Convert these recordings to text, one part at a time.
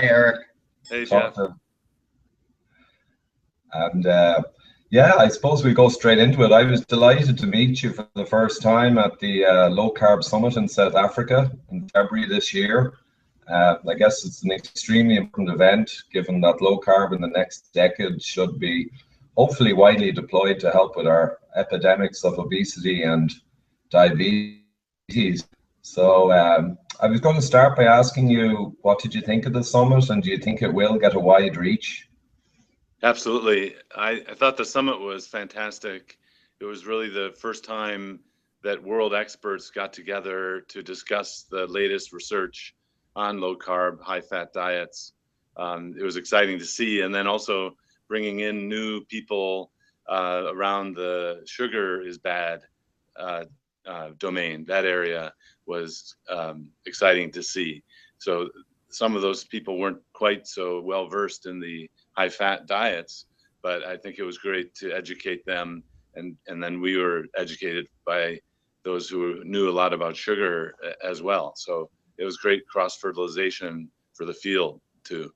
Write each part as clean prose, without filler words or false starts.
Eric. Hey, Jeff. And yeah, I suppose we go straight into it. I was delighted to meet you for the first time at the Low Carb Summit in South Africa in February this year. I guess it's an extremely important event, given that low carb in the next decade should be hopefully widely deployed to help with our epidemics of obesity and diabetes. So I was going to start by asking you, what did you think of the summit, and do you think it will get a wide reach? Absolutely. I thought the summit was fantastic. It was really the first time that world experts got together to discuss the latest research on low carb, high fat diets. It was exciting to see, and then also bringing in new people around the sugar is bad domain. That area was exciting to see. So some of those people weren't quite so well versed in the high fat diets, but I think it was great to educate them, and then we were educated by those who knew a lot about sugar as well. So it was great cross-fertilization for the field too.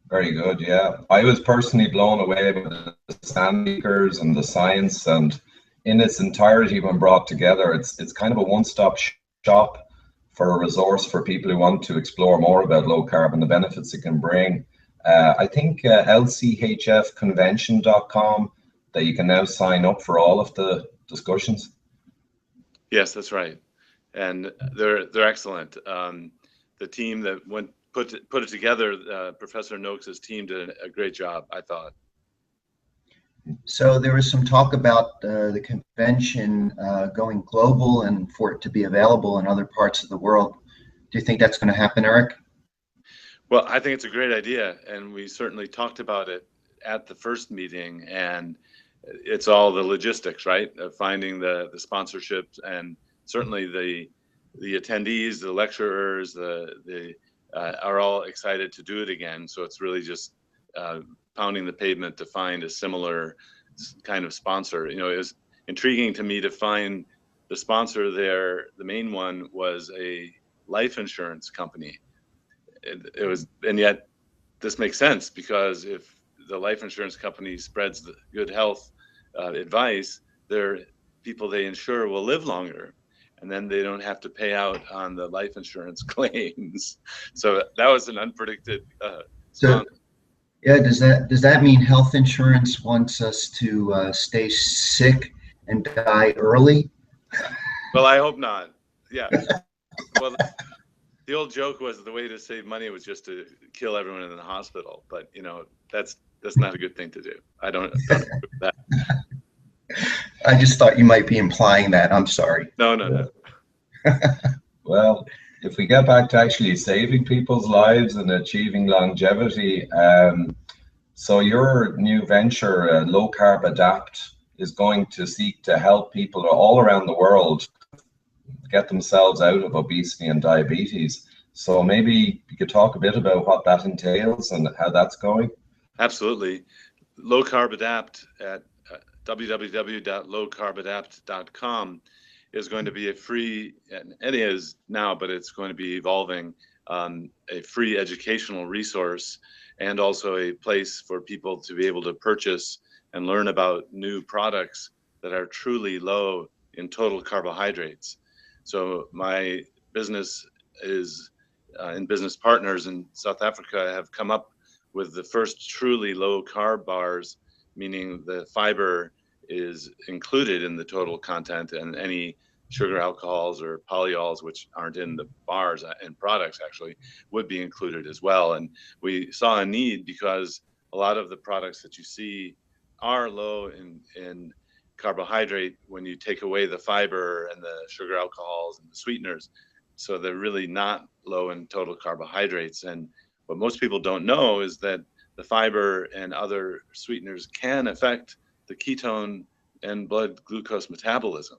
Very good, yeah. I was personally blown away by the speakers and the science, and in its entirety when brought together, it's kind of a one-stop shop for a resource for people who want to explore more about low carb and the benefits it can bring. I think LCHFconvention.com, that you can now sign up for all of the discussions. Yes, that's right, and they're excellent. The team that put it together, Professor Noakes' team, did a great job, I thought. So there was some talk about the convention going global and for it to be available in other parts of the world. Do you think that's going to happen, Eric? Well, I think it's a great idea, and we certainly talked about it at the first meeting, and it's all the logistics, right? Of finding the sponsorships, and certainly the attendees, the lecturers, are all excited to do it again. So it's really just pounding the pavement to find a similar kind of sponsor. You know, it was intriguing to me to find the sponsor there. The main one was a life insurance company. It was, and yet this makes sense, because if the life insurance company spreads the good health advice, their people they insure will live longer, and then they don't have to pay out on the life insurance claims. So that was an unpredicted yeah, does that mean health insurance wants us to stay sick and die early? Well, I hope not. Yeah. Well, the old joke was the way to save money was just to kill everyone in the hospital, but you know, that's not a good thing to do. I don't agree with that. I just thought you might be implying that. I'm sorry. No. Well, if we get back to actually saving people's lives and achieving longevity, so your new venture, Low Carb Adapt, is going to seek to help people all around the world get themselves out of obesity and diabetes. So maybe you could talk a bit about what that entails and how that's going. Absolutely. Low Carb Adapt at www.lowcarbadapt.com is going to be a free, and it is now, but it's going to be evolving, a free educational resource, and also a place for people to be able to purchase and learn about new products that are truly low in total carbohydrates. So my business is, and business partners in South Africa have come up with the first truly low carb bars, meaning the fiber is included in the total content, and any sugar alcohols or polyols, which aren't in the bars and products, actually would be included as well. And we saw a need because a lot of the products that you see are low in carbohydrate when you take away the fiber and the sugar alcohols and the sweeteners. So they're really not low in total carbohydrates. And what most people don't know is that the fiber and other sweeteners can affect the ketone and blood glucose metabolism.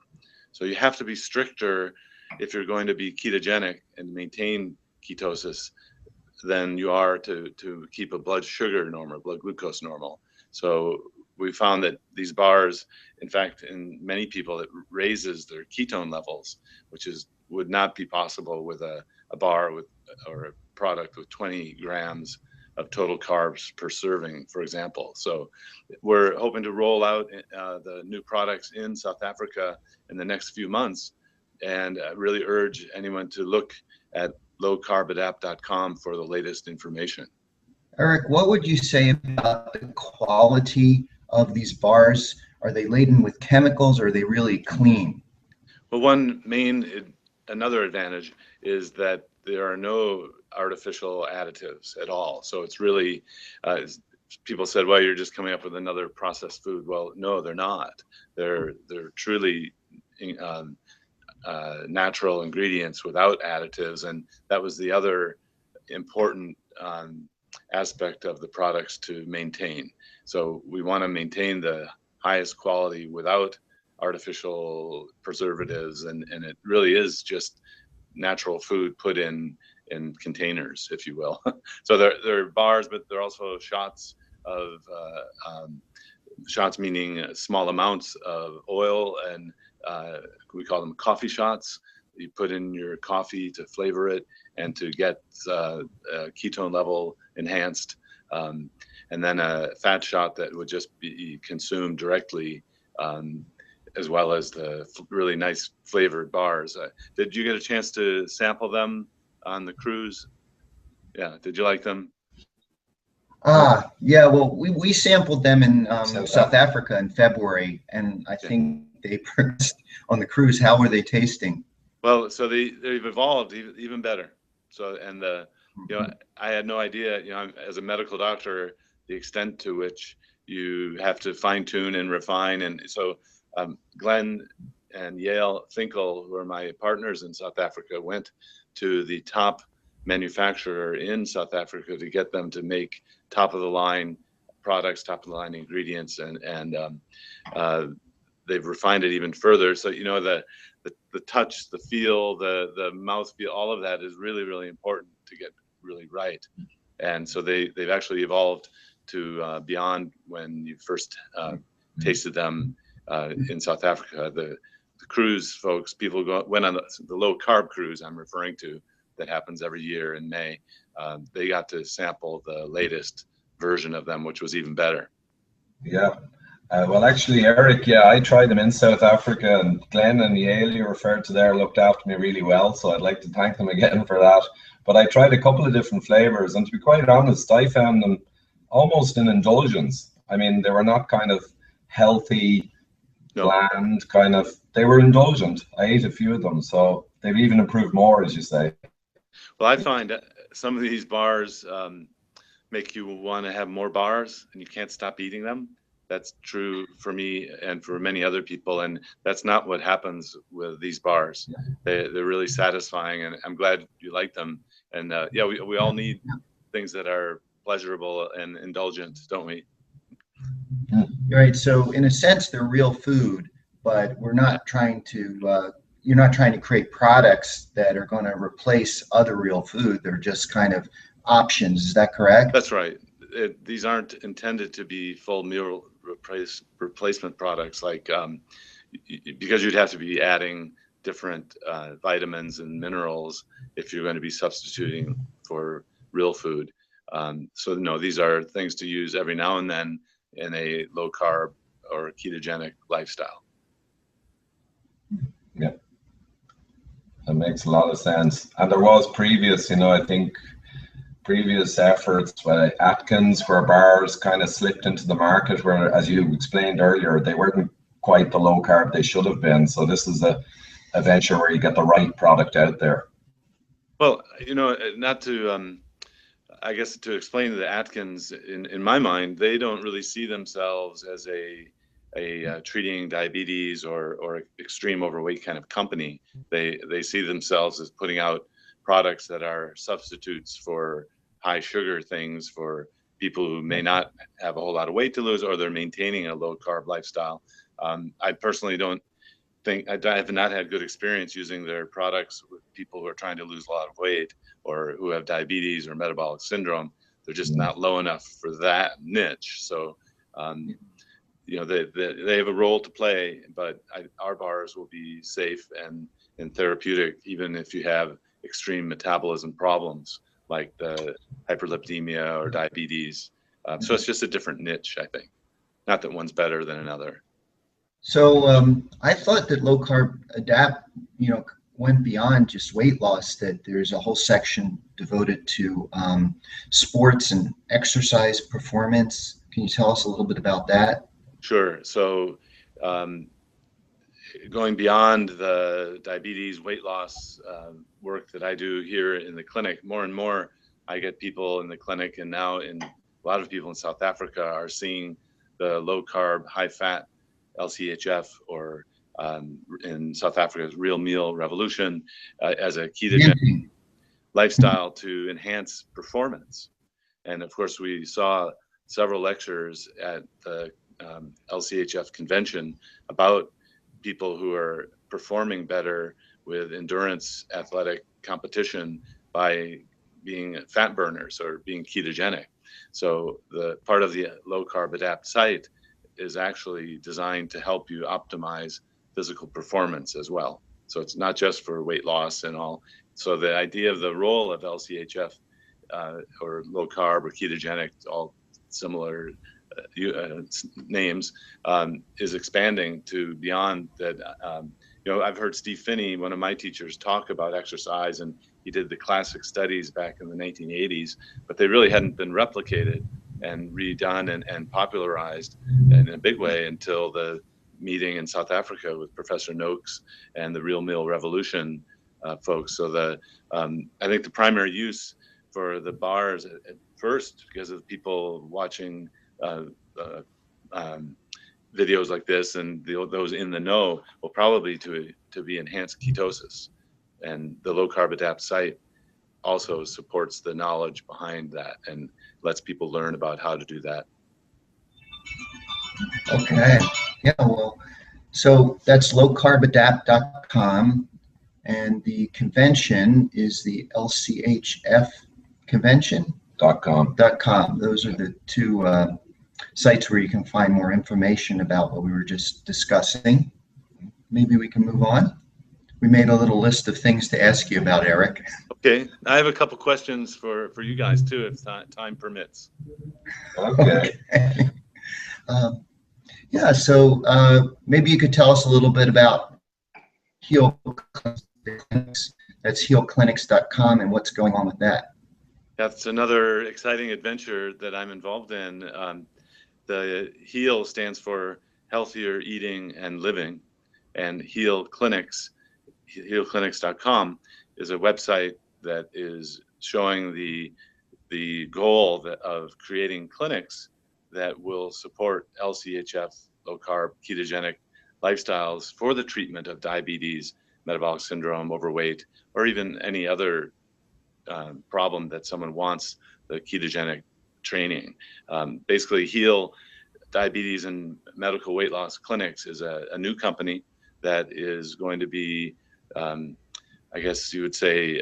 So you have to be stricter if you're going to be ketogenic and maintain ketosis than you are to keep a blood sugar normal, blood glucose normal. So we found that these bars, in fact, in many people, it raises their ketone levels, which would not be possible with a bar or a product with 20 grams of total carbs per serving, for example. So we're hoping to roll out the new products in South Africa in the next few months, and really urge anyone to look at lowcarbadapt.com for the latest information. Eric, what would you say about the quality of these bars? Are they laden with chemicals, or are they really clean? Well, another advantage is that there are no artificial additives at all. So it's really, people said, well, you're just coming up with another processed food. Well, no, they're not. They're truly natural ingredients without additives. And that was the other important aspect of the products to maintain. So we want to maintain the highest quality without artificial preservatives, and it really is just natural food put in containers, if you will. So they're bars, but they're also shots of shots, meaning small amounts of oil, and we call them coffee shots. You put in your coffee to flavor it and to get ketone level enhanced, and then a fat shot that would just be consumed directly, as well as the really nice flavored bars. Did you get a chance to sample them on the cruise? Yeah, did you like them? Yeah, well, we sampled them in South Africa in February, and I think they purchased on the cruise. How were they tasting? Well, so they've evolved even better. So, and I had no idea, as a medical doctor, the extent to which you have to fine tune and refine. And so Glenn and Yale Finkel, who are my partners in South Africa, went to the top manufacturer in South Africa to get them to make top of the line products, top of the line ingredients, and they've refined it even further. So the touch, the feel, the mouth feel, all of that is really, really important to get really right. And so they've actually evolved to beyond when you first tasted them in South Africa. The cruise folks, people went on the low carb cruise I'm referring to, that happens every year in May. They got to sample the latest version of them, which was even better. Yeah. Well, actually, Eric, I tried them in South Africa, and Glenn and Yale you referred to there looked after me really well, so I'd like to thank them again for that. But I tried a couple of different flavors, and to be quite honest, I found them almost an indulgence. I mean, they were not kind of healthy, bland, kind of, they were indulgent. I ate a few of them, so they've even improved more, as you say. Well, I find some of these bars make you want to have more bars, and you can't stop eating them. That's true for me and for many other people, and that's not what happens with these bars. They're really satisfying, and I'm glad you like them. And we all need things that are pleasurable and indulgent, don't we? Right. So in a sense, they're real food, but we're not trying to. You're not trying to create products that are going to replace other real food. They're just kind of options. Is that correct? That's right. These aren't intended to be full meal replacement products, like because you'd have to be adding different vitamins and minerals if you're going to be substituting for real food. So no, these are things to use every now and then in a low carb or ketogenic lifestyle. Yeah, that makes a lot of sense. And there was previous, I think previous efforts by Atkins, where bars kind of slipped into the market, where, as you explained earlier, they weren't quite the low carb they should have been. So this is a venture where you get the right product out there. Well, not to, I guess to explain the Atkins, in my mind, they don't really see themselves as a treating diabetes or extreme overweight kind of company. They see themselves as putting out products that are substitutes for high sugar things for people who may not have a whole lot of weight to lose, or they're maintaining a low carb lifestyle. I personally don't think, I have not had good experience using their products with people who are trying to lose a lot of weight or who have diabetes or metabolic syndrome. They're just not low enough for that niche. So, they have a role to play, but our bars will be safe and therapeutic, even if you have extreme metabolism problems. like the hyperlipidemia or diabetes. So it's just a different niche, I think. Not that one's better than another. So I thought that low carb adapt, went beyond just weight loss, that there's a whole section devoted to sports and exercise performance. Can you tell us a little bit about that? Sure. So going beyond the diabetes weight loss work that I do here in the clinic, more and more I get people in the clinic, and now a lot of people in South Africa are seeing the low carb, high fat LCHF, or in South Africa's Real Meal Revolution, as a ketogenic lifestyle to enhance performance. And of course, we saw several lectures at the LCHF convention about people who are performing better with endurance athletic competition by being fat burners or being ketogenic. So the part of the Low Carb Adapt site is actually designed to help you optimize physical performance as well. So it's not just for weight loss and all. So the idea of the role of LCHF or low carb or ketogenic, all similar names, is expanding to beyond that. I've heard Steve Finney, one of my teachers, talk about exercise, and he did the classic studies back in the 1980s, but they really hadn't been replicated and redone and popularized in a big way until the meeting in South Africa with Professor Noakes and the Real Meal Revolution folks. So I think the primary use for the bars at first, because of people watching videos like this and those in the know, will probably to be enhanced ketosis. And the Low Carb Adapt site also supports the knowledge behind that and lets people learn about how to do that. Okay. Yeah, well, so that's lowcarbadapt.com, and the convention is the LCHF convention.com. Those are the two sites where you can find more information about what we were just discussing. Maybe we can move on. We made a little list of things to ask you about, Eric. Okay, I have a couple questions for you guys too, if time permits. Okay. Yeah, so maybe you could tell us a little bit about Heal Clinics. That's healclinics.com, and what's going on with that. That's another exciting adventure that I'm involved in. The HEAL stands for Healthier Eating and Living, and Heal Clinics, healclinics.com, is a website that is showing the goal of creating clinics that will support LCHF, low carb, ketogenic lifestyles for the treatment of diabetes, metabolic syndrome, overweight, or even any other problem that someone wants the ketogenic training. Basically, Heal Diabetes and Medical Weight Loss Clinics is a new company that is going to be, I guess you would say,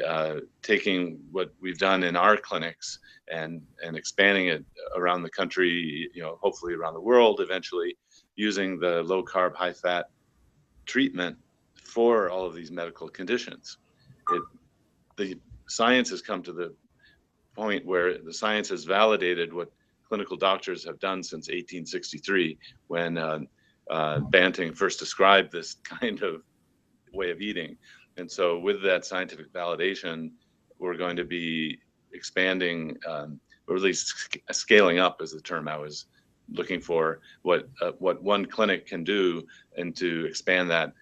taking what we've done in our clinics and expanding it around the country, hopefully around the world eventually, using the low carb, high fat treatment for all of these medical conditions. The science has come to the point where the science has validated what clinical doctors have done since 1863, when Banting first described this kind of way of eating. And so with that scientific validation, we're going to be expanding, or at least scaling up is the term I was looking for, what one clinic can do, and to expand that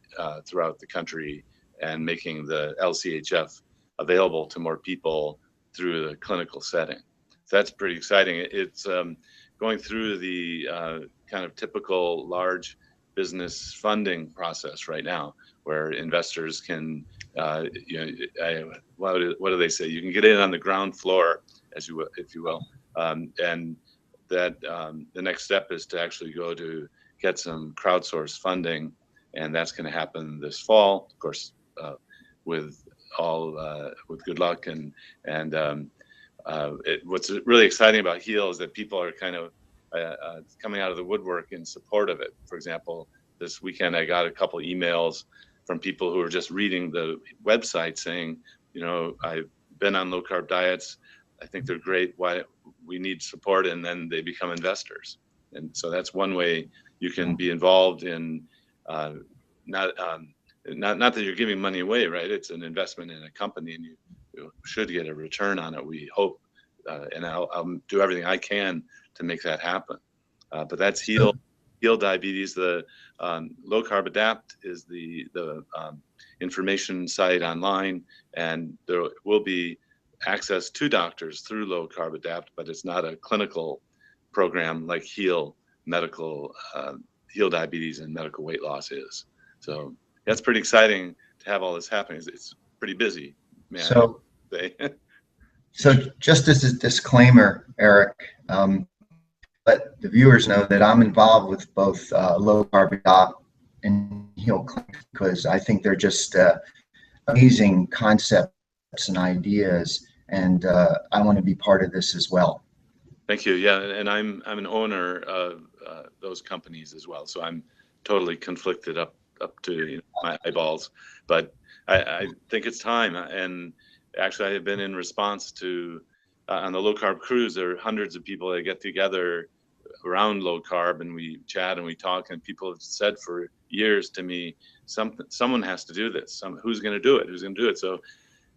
throughout the country and making the LCHF available to more people through the clinical setting. So that's pretty exciting. It's going through the kind of typical large business funding process right now, where investors can, what do they say? You can get in on the ground floor, if you will, and that the next step is to actually go to get some crowdsourced funding, and that's going to happen this fall, of course, with good luck. And what's really exciting about HEAL is that people are kind of coming out of the woodwork in support of it. For example, this weekend I got a couple emails from people who are just reading the website saying, I've been on low carb diets, I think they're great. Why we need support, and then they become investors. And so that's one way you can be involved in, not that you're giving money away, right? It's an investment in a company, and you should get a return on it, we hope. And I'll do everything I can to make that happen. But that's Heal Diabetes. The Low Carb Adapt is the information site online, and there will be access to doctors through Low Carb Adapt, but it's not a clinical program like Heal Diabetes and Medical Weight Loss is. So that's pretty exciting to have all this happening. It's pretty busy, man. So just as a disclaimer, Eric, let the viewers know that I'm involved with both Low Carb Adopt and Heal Clinic, because I think they're just amazing concepts and ideas, and I want to be part of this as well. Thank you. Yeah, and I'm an owner of those companies as well, so I'm totally conflicted up to my eyeballs. But I think it's time, and actually I have been in response to on the low carb cruise. There are hundreds of people that get together around low carb, and we chat and we talk, and people have said for years to me, someone has to do this. Who's going to do it? Who's going to do it? So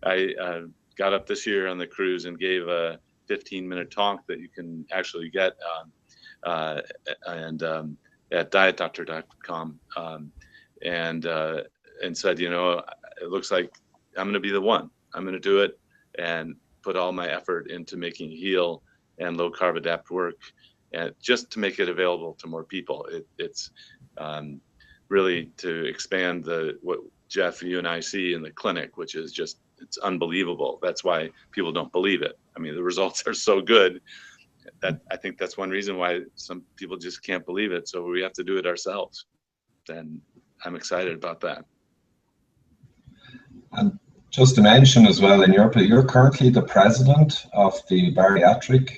I got up this year on the cruise and gave a 15-minute talk that you can actually get at dietdoctor.com, and said, it looks like I'm going to be the one. I'm going to do it and put all my effort into making Heal and Low Carb Adapt work, and just to make it available to more people. It's really to expand what Jeff, you and I see in the clinic, which is just, it's unbelievable. That's why people don't believe it. I mean, the results are so good that I think that's one reason why some people just can't believe it. So we have to do it ourselves. And I'm excited about that. And just to mention as well, you're currently the president of the bariatric,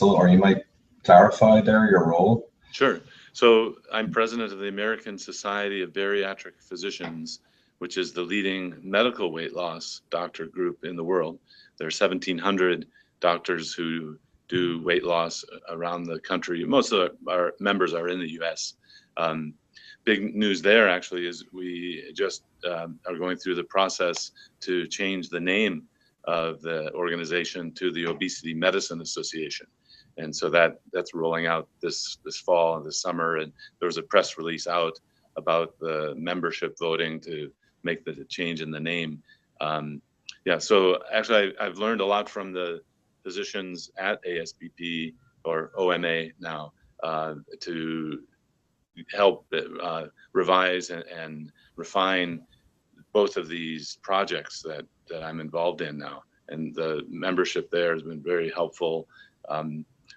or you might clarify there your role. Sure. So I'm president of the American Society of Bariatric Physicians, which is the leading medical weight loss doctor group in the world. There are 1,700 doctors who do weight loss around the country. Most of our members are in the US. Big news there actually is we just are going through the process to change the name of the organization to the Obesity Medicine Association. And so that's rolling out this fall and this summer. And there was a press release out about the membership voting to make the change in the name. So actually I've learned a lot from the physicians at ASBP, or OMA now, to help revise and refine both of these projects that I'm involved in now. And the membership there has been very helpful.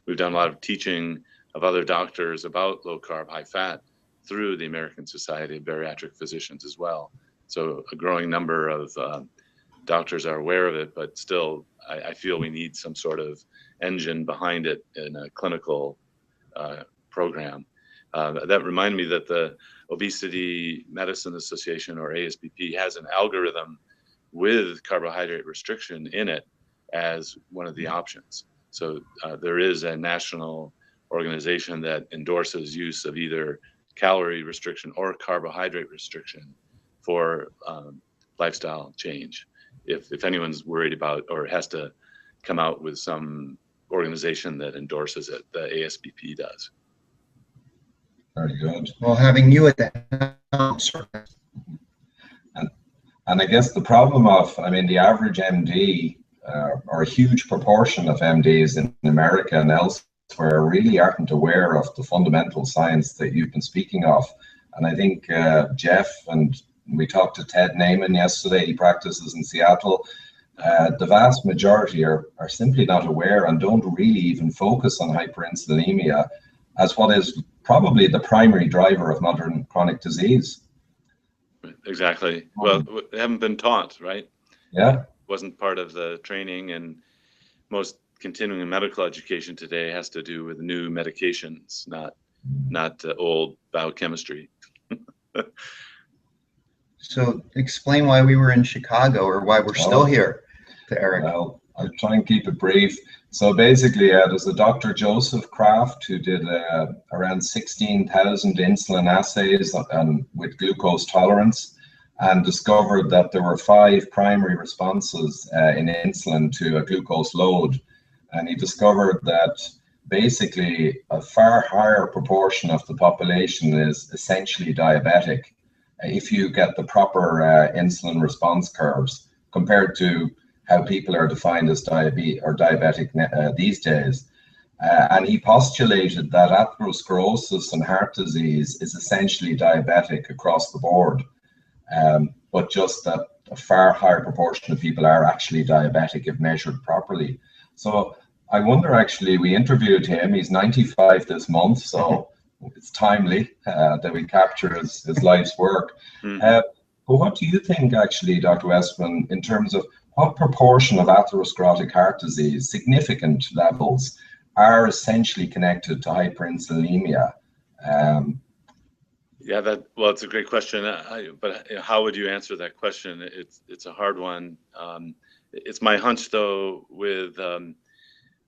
We've done a lot of teaching of other doctors about low carb, high fat through the American Society of Bariatric Physicians as well. So a growing number of doctors are aware of it, but still I feel we need some sort of engine behind it in a clinical program. That reminded me that the Obesity Medicine Association, or ASBP, has an algorithm with carbohydrate restriction in it as one of the options. So there is a national organization that endorses use of either calorie restriction or carbohydrate restriction for lifestyle change. If anyone's worried about or has to come out with some organization that endorses it, the ASBP does. Very good. Well, having you at that, and I guess the problem of, the average MD, or a huge proportion of MDs in America and elsewhere, really aren't aware of the fundamental science that you've been speaking of. And I think Jeff, and we talked to Ted Naiman yesterday, he practices in Seattle. The vast majority are simply not aware and don't really even focus on hyperinsulinemia as what is probably the primary driver of modern chronic disease. Exactly. Well, they haven't been taught, right? Yeah. It wasn't part of the training, and most continuing medical education today has to do with new medications, not old biochemistry. So explain why we were in Chicago, or why we're still here, to Eric. Well, I'll try and keep it brief. So basically, there's a Dr. Joseph Kraft who did around 16,000 insulin assays with glucose tolerance, and discovered that there were 5 primary responses in insulin to a glucose load. And he discovered that basically a far higher proportion of the population is essentially diabetic if you get the proper insulin response curves, compared to how people are defined as diabetic these days. And he postulated that atherosclerosis and heart disease is essentially diabetic across the board, but just that a far higher proportion of people are actually diabetic if measured properly. So I wonder, actually, we interviewed him, he's 95 this month, so it's timely that we capture his life's work. But what do you think, actually, Dr. Westman, in terms of what proportion of atherosclerotic heart disease, significant levels, are essentially connected to hyperinsulinemia? Yeah, well, it's a great question. But how would you answer that question? It's a hard one. It's my hunch, though, with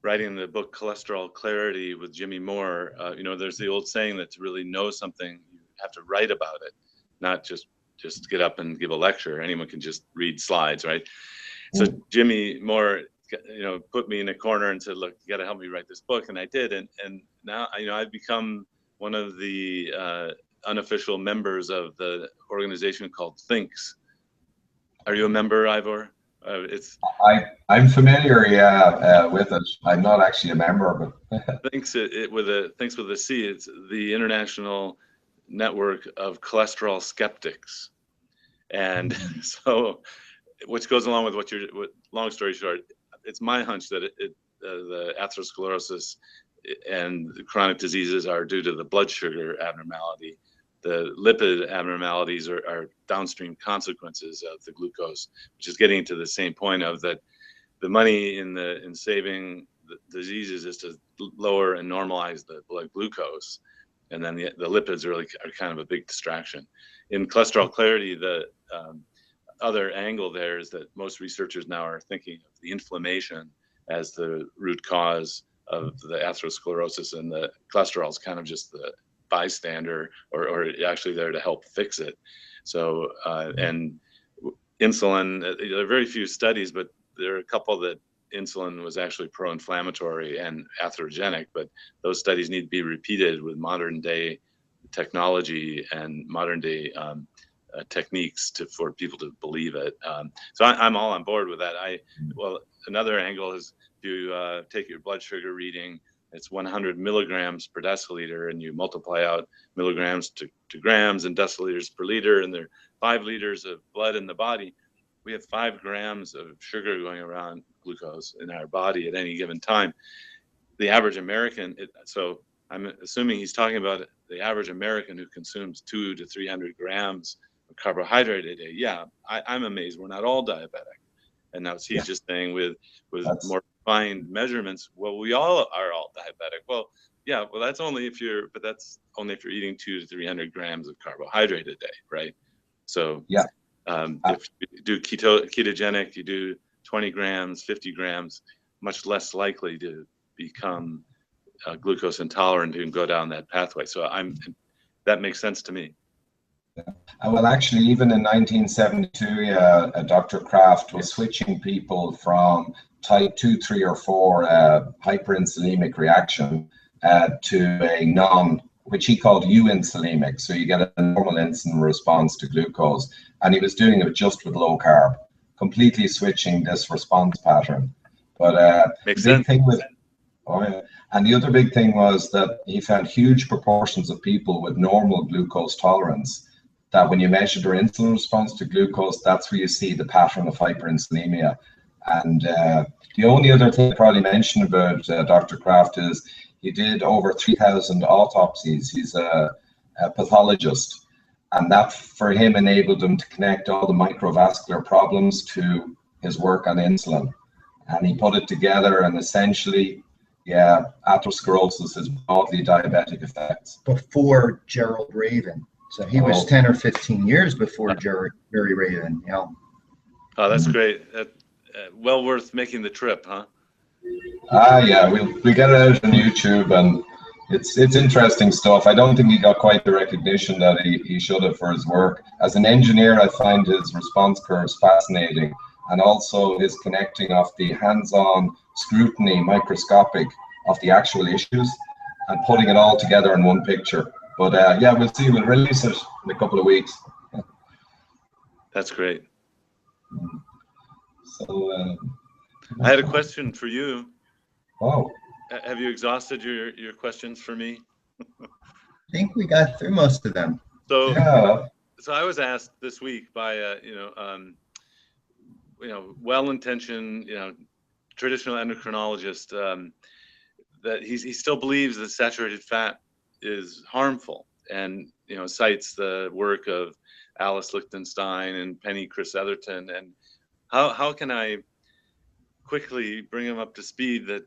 writing the book Cholesterol Clarity with Jimmy Moore. There's the old saying that to really know something, you have to write about it, not just get up and give a lecture. Anyone can just read slides, right? So Jimmy Moore, put me in a corner and said, "Look, you got to help me write this book," and I did. And now, I've become one of the unofficial members of the organization called Thinks. Are you a member, Ivor? I'm familiar, with it. I'm not actually a member, but Thinks with a C. It's the International Network of Cholesterol Skeptics, and so, which goes along with long story short, it's my hunch that the atherosclerosis and the chronic diseases are due to the blood sugar abnormality. The lipid abnormalities are downstream consequences of the glucose, which is getting to the same point of that the money in saving the diseases is to lower and normalize the blood glucose, and then the lipids are kind of a big distraction. In Cholesterol Clarity, the other angle there is that most researchers now are thinking of the inflammation as the root cause of the atherosclerosis, and the cholesterol is kind of just the bystander or actually there to help fix it. So and insulin, there are very few studies, but there are a couple that insulin was actually pro-inflammatory and atherogenic, but those studies need to be repeated with modern day technology and modern day techniques for people to believe it. So I'm all on board with that. Well, another angle is if you take your blood sugar reading, it's 100 milligrams per deciliter, and you multiply out milligrams to grams and deciliters per liter, and there are 5 liters of blood in the body. We have 5 grams of sugar going around, glucose, in our body at any given time. The average American, so I'm assuming he's talking about the average American who consumes 200 to 300 grams of carbohydrate a day. Yeah, I'm amazed we're not all diabetic. And now he's just saying with more refined measurements, well, we all are all diabetic. Well, yeah, well, that's only if you're eating 200 to 300 grams of carbohydrate a day, right? So if you do ketogenic, you do 20 grams, 50 grams, much less likely to become glucose intolerant and go down that pathway. So that makes sense to me. Well, actually, even in 1972, Dr. Kraft was switching people from type 2, 3, or 4 hyperinsulemic reaction to a which he called euinsulemic. So you get a normal insulin response to glucose. And he was doing it just with low carb, completely switching this response pattern. But makes sense. And the other big thing was that he found huge proportions of people with normal glucose tolerance, that when you measure their insulin response to glucose, that's where you see the pattern of hyperinsulinemia. And the only other thing I probably mention about Dr. Kraft is he did over 3,000 autopsies. He's a pathologist, and that for him enabled him to connect all the microvascular problems to his work on insulin. And he put it together, and essentially, atherosclerosis has broadly diabetic effects. Before Gerald Raven. So he was 10 or 15 years before Jerry Raven. Oh, that's great. well worth making the trip, huh? Yeah, we get it out on YouTube, and it's interesting stuff. I don't think he got quite the recognition that he should have for his work. As an engineer, I find his response curves fascinating, and also his connecting of the hands-on scrutiny, microscopic, of the actual issues, and putting it all together in one picture. But yeah, we'll see. We'll release it in a couple of weeks. That's great. So I had a question for you. Oh. Have you exhausted your questions for me? I think we got through most of them. So, yeah. So I was asked this week by well-intentioned, traditional endocrinologist, that he still believes that saturated fat is harmful, and cites the work of Alice Lichtenstein and Penny Chris Etherton. And how can I quickly bring him up to speed that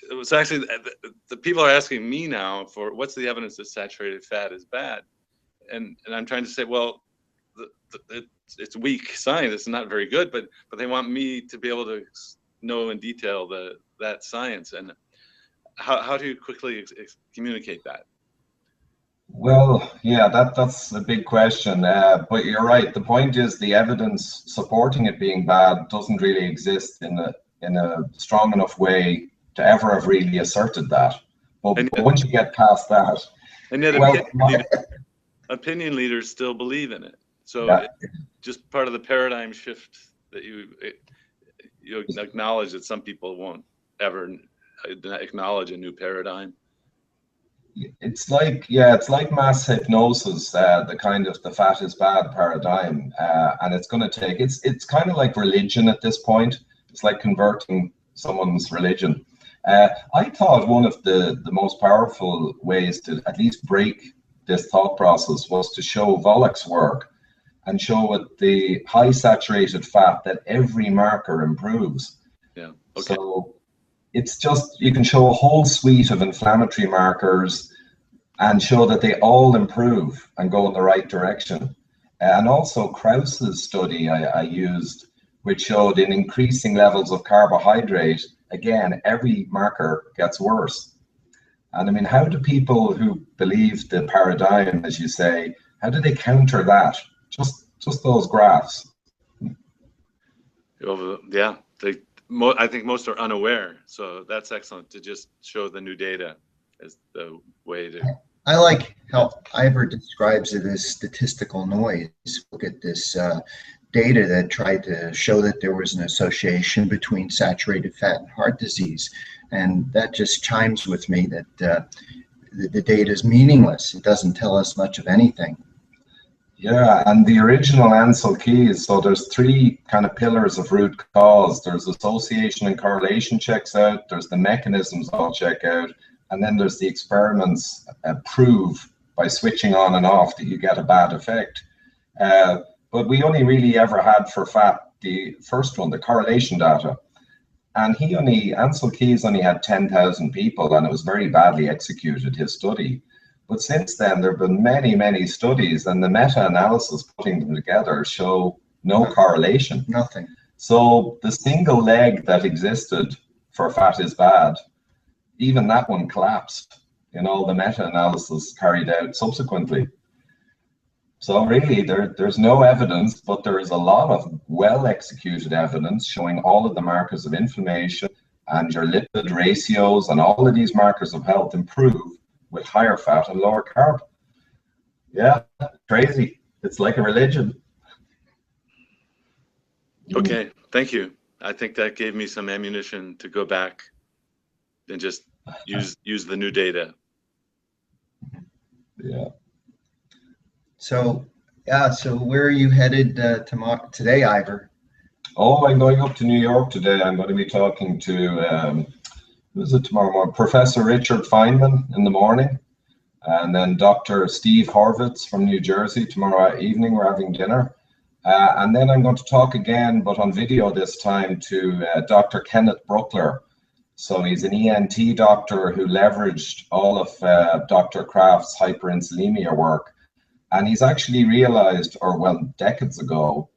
it was actually the people are asking me now for what's the evidence that saturated fat is bad, and I'm trying to say, well, it's weak science, it's not very good, but they want me to be able to know in detail that science. And how do you quickly communicate that? Well, yeah, that's a big question, but you're right. The point is the evidence supporting it being bad doesn't really exist in a strong enough way to ever have really asserted that. But once you get past that, and yet opinion leaders still believe in it. So yeah. It's just part of the paradigm shift that you acknowledge that some people won't ever acknowledge a new paradigm. It's like mass hypnosis, the fat is bad paradigm, and it's going to take, it's kind of like religion at this point. It's like converting someone's religion. I thought one of the most powerful ways to at least break this thought process was to show Volek's work and show with the high saturated fat that every marker improves. Yeah. Okay. So it's just, you can show a whole suite of inflammatory markers and show that they all improve and go in the right direction. And also Krause's study I used, which showed in increasing levels of carbohydrate, again, every marker gets worse. And I mean, how do people who believe the paradigm, as you say, how do they counter that? Just those graphs. Yeah, I think most are unaware. So that's excellent to just show the new data as the way to. I like how Ivor describes it as statistical noise. Look at this data that tried to show that there was an association between saturated fat and heart disease. And that just chimes with me that the data is meaningless. It doesn't tell us much of anything. Yeah, and the original Ansel Keys, so there's three kind of pillars of root cause. There's association and correlation checks out, there's the mechanisms all check out, and then there's the experiments prove by switching on and off that you get a bad effect. But we only really ever had for fat the first one, the correlation data. And Ansel Keys only had 10,000 people, and it was very badly executed, his study. But since then, there have been many, many studies, and the meta-analysis putting them together show no correlation. Nothing. So the single leg that existed for fat is bad, even that one collapsed in all the meta-analysis carried out subsequently. So really, there's no evidence, but there is a lot of well-executed evidence showing all of the markers of inflammation and your lipid ratios and all of these markers of health improve with higher fat and lower carb. Yeah, crazy. It's like a religion. Okay, thank you. I think that gave me some ammunition to go back and just use the new data. Yeah. So where are you headed today, Ivor? Oh, I'm going up to New York today. I'm going to be talking to who's it tomorrow morning? Professor Richard Feynman in the morning, and then Dr. Steve Horvitz from New Jersey tomorrow evening. We're having dinner, and then I'm going to talk again, but on video this time, to Dr. Kenneth Bruckler. So he's an ENT doctor who leveraged all of Dr. Kraft's hyperinsulinemia work, and he's actually realized, or well, decades ago,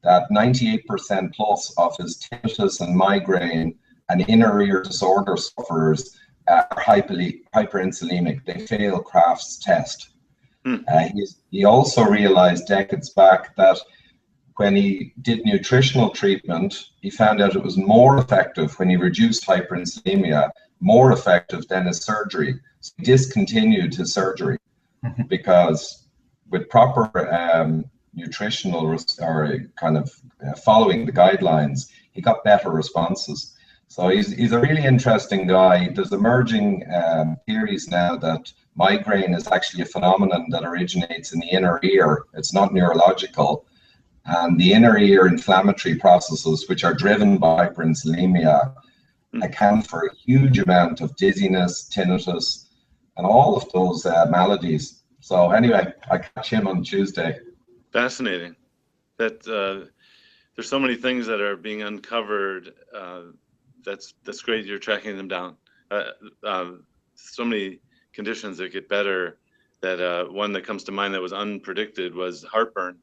that 98% plus of his tinnitus and migraine and inner ear disorder sufferers are hyperinsulinic. They fail Kraft's test. He also realized decades back that when he did nutritional treatment, he found out it was more effective when he reduced hyperinsulinemia, more effective than his surgery. So he discontinued his surgery because with proper nutritional or kind of following the guidelines, he got better responses. So he's a really interesting guy. There's emerging theories now that migraine is actually a phenomenon that originates in the inner ear. It's not neurological. And the inner ear inflammatory processes, which are driven by hyperinsulinemia, account for a huge amount of dizziness, tinnitus, and all of those maladies. So anyway, I catch him on Tuesday. Fascinating. That there's so many things that are being uncovered. That's great. You're tracking them down. So many conditions that get better. That one that comes to mind that was unpredicted was heartburn.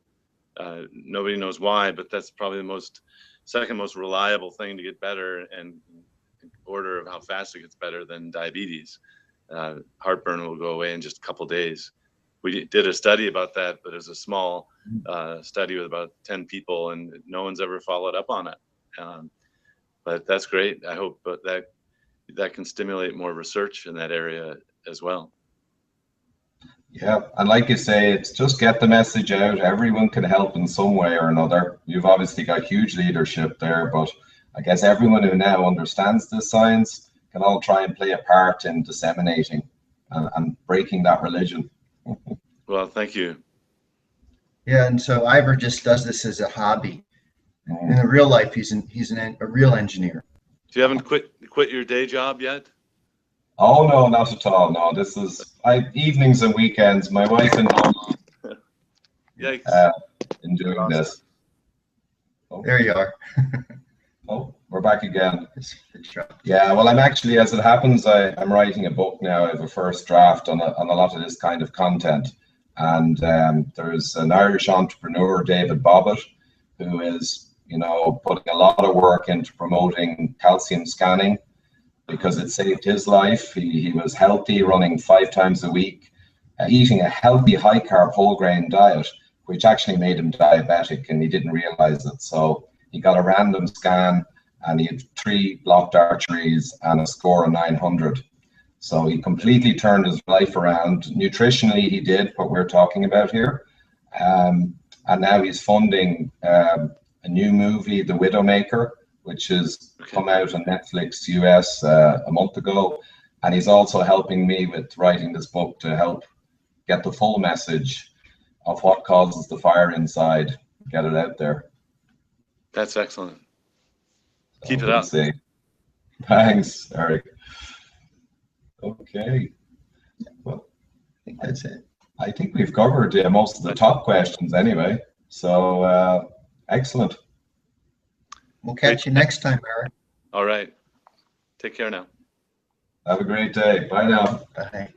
Nobody knows why, but that's probably the second most reliable thing to get better, and in order of how fast it gets better than diabetes. Heartburn will go away in just a couple days. We did a study about that, but it was a small study with about 10 people, and no one's ever followed up on it. But that's great. I hope that can stimulate more research in that area as well. Yeah, and like you say, it's just get the message out. Everyone can help in some way or another. You've obviously got huge leadership there, but I guess everyone who now understands this science can all try and play a part in disseminating and breaking that religion. Well, thank you. Yeah, and so Ivor just does this as a hobby. In the real life, he's a real engineer. So you haven't quit your day job yet? Oh no, not at all. No, this is evenings and weekends. My wife and Yikes. In doing this. Oh. There you are. Oh, we're back again. Yeah, well, I'm actually, as it happens, I'm writing a book now. I have a first draft on a lot of this kind of content, and there's an Irish entrepreneur, David Bobbitt, who is, putting a lot of work into promoting calcium scanning, because it saved his life. He was healthy, running 5 times a week, eating a healthy high carb whole grain diet, which actually made him diabetic, and he didn't realize it. So he got a random scan and he had 3 blocked arteries and a score of 900. So he completely turned his life around. Nutritionally, he did what we're talking about here. And now he's funding a new movie, The Widowmaker, which has come out on Netflix US a month ago. And he's also helping me with writing this book to help get the full message of what causes the fire inside, get it out there. That's excellent. Keep it up. Thanks, Eric. Okay. Well, I think that's it. I think we've covered most of the top questions anyway. So excellent. We'll catch you next time, Eric. All right. Take care now. Have a great day. Bye now. Bye.